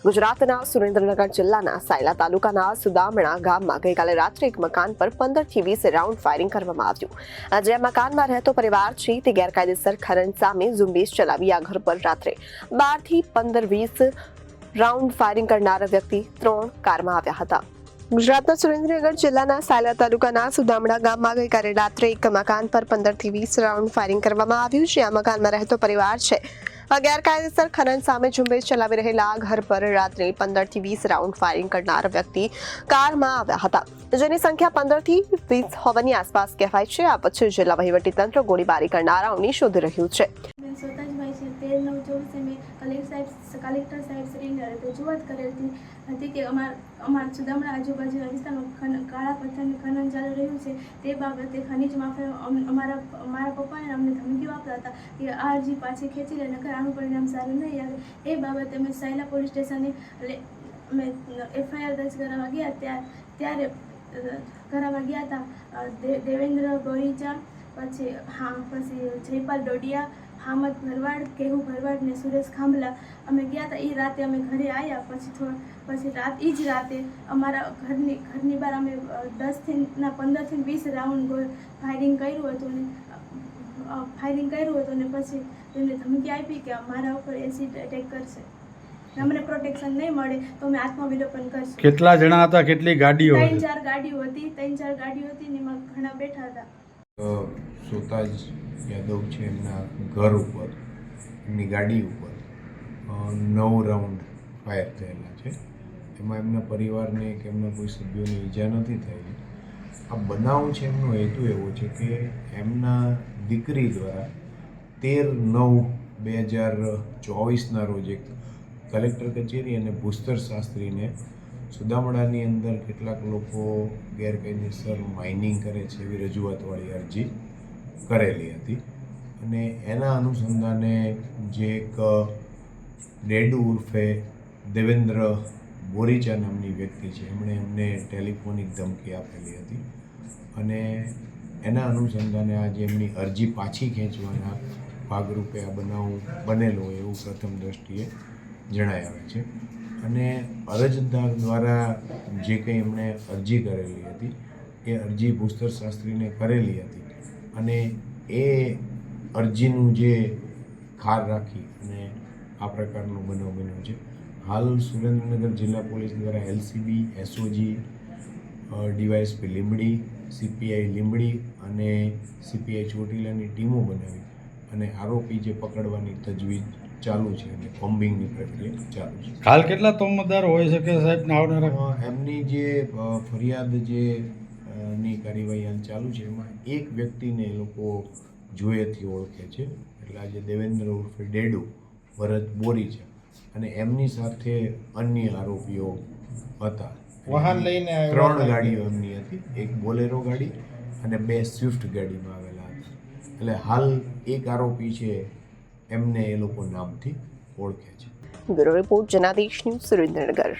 ગુજરાતના સુરેન્દ્રનગર જિલ્લાના સાયલા તાલુકાના સુદામણા ગામમાં ગઈકાલે રાત્રે એક મકાન પર 15 થી 20 રાઉન્ડ ફાયરિંગ કરવામાં આવ્યું। જે મકાનમાં રહેતો પરિવાર છે તે ગેરકાયદેસર ખનન સામે ઝુંબેશ ચલાવી આ ઘર પર રાત્રે 12 થી 15-20 રાઉન્ડ ફાયરિંગ કરનાર વ્યક્તિ 3 કારમાં આવ્યા હતા। ગુજરાતના સુરેન્દ્રનગર જિલ્લાના સાયલા તાલુકાના સુદામણા ગામમાં ગઈકાલે રાત્રે એક મકાન પર 15 થી 20 રાઉન્ડ ફાયરિંગ કરવામાં આવ્યું છે। આ મકાનમાં રહેતો પરિવાર છે ગેરકાયદેસર ખનન સામે ઝુંબેશ ચલાવી રહેલા ઘર પર રાત્રે 15 થી 20 રાઉન્ડ ફાયરિંગ કરનાર વ્યક્તિ કારમાં આવ્યા હતા, જેની સંખ્યા 15 થી 20 હોવાની આસપાસ કહેવાય છે। આ પછી જિલ્લા વહીવટીતંત્ર ગોળીબારી કરનારાઓની શોધી રહ્યું છે। કલેક્ટર સાહેબ શ્રીને રજૂઆત કરેલી હતી કે અમારા સુદામણા આજુબાજુના વિસ્તારમાં કાળા પથ્થરનું ખનન ચાલી રહ્યું છે। તે બાબતે ખનીજ માફિયા મારા પપ્પાને અમને ધમકીઓ આપતા હતા કે આ અરજી પાછી ખેંચી લે, નકર આનું પરિણામ સારું નહીં આવે। એ બાબતે અમે સાયલા પોલીસ સ્ટેશને અમે FIR દર્જ કરાવવા ગયા ત્યારે દેવેન્દ્ર બોરીચા, પછી જયપાલ ડોડિયા, હામદ ભરવાડ, કેહુ ભરવાડ ને સુરેશ ખાંભલા અમે ગયા હતા। એ રાતે અમે ઘરે આવ્યા પછી એ જ રાતે અમારા ઘરની બહાર અમે 15 થી 20 રાઉન્ડ ફાયરિંગ કર્યું હતું ને પછી તેમને ધમકી આપી કે મારા ઉપર એસિડ એટેક કરશે, અમને પ્રોટેક્શન નહીં મળે તો અમે આત્મવિલોપન કરશું। કેટલા જણા હતા, કેટલી ગાડીઓ? 3-4 ગાડીઓ હતી ને એમાં ઘણા બેઠા હતા। સોતાજ યાદવ છે, એમના ઘર ઉપર, એમની ગાડી ઉપર 9 રાઉન્ડ ફાયર થયેલા છે। એમાં એમના પરિવારને કે એમના કોઈ સભ્યોને ઈજા નથી થયેલી। આ બનાવ છે એમનો હેતુ એવો છે કે એમના દીકરી દ્વારા 13/9/2024ના રોજ એક કલેક્ટર કચેરી અને ભૂસ્તર શાસ્ત્રીને સુદામડાની અંદર કેટલાક લોકો ગેરકાયદેસર માઇનિંગ કરે છે એવી રજૂઆતવાળી અરજી કરેલી હતી અને એના અનુસંધાને જે એક ડેડુ ઉર્ફે દેવેન્દ્ર બોરીચા નામની વ્યક્તિ છે, એમણે એમને ટેલિફોનિક ધમકી આપેલી હતી અને એના અનુસંધાને આજે એમની અરજી પાછી ખેંચવાના ભાગરૂપે આ બનાવ બનેલો એવું પ્રથમ દ્રષ્ટિએ જણાય આવે છે। અને અરજદાર દ્વારા જે કંઈ એમણે અરજી કરેલી હતી એ અરજી ભૂસ્તર શાસ્ત્રીને કરેલી હતી અને એ અરજીનું જે ખાર રાખી અને આ પ્રકારનો બનાવ બન્યો છે। હાલ સુરેન્દ્રનગર જિલ્લા પોલીસ દ્વારા LCB, SOG, DYSP Limbdi, CPI Limbdi અને CPI ચોટીલાની ટીમો બનાવી અને આરોપી જે પકડવાની તજવીજ ચાલુ છે અને કોમ્બિંગની પ્રક્રિયા ચાલુ છે। હાલ કેટલા તોમતદાર હોય શકે સાહેબ? એમની જે ફરિયાદ ની કાર્યવાહી હાલ ચાલુ છે એમાં એક વ્યક્તિને એ લોકો જોયેથી ઓળખે છે, એટલે આજે દેવેન્દ્ર ઉર્ફે ડેડુ ભરત બોરી છે અને એમની સાથે અન્ય આરોપીઓ હતા। વાહન લઈને 3 ગાડીઓ એમની હતી, એક બોલેરો ગાડી અને 2 સ્વિફ્ટ ગાડીમાં આવેલા હતા। એટલે હાલ એક આરોપી છે એમને એ લોકો નામથી ઓળખે છે। Bureau report Janadesh news, Surendranagar.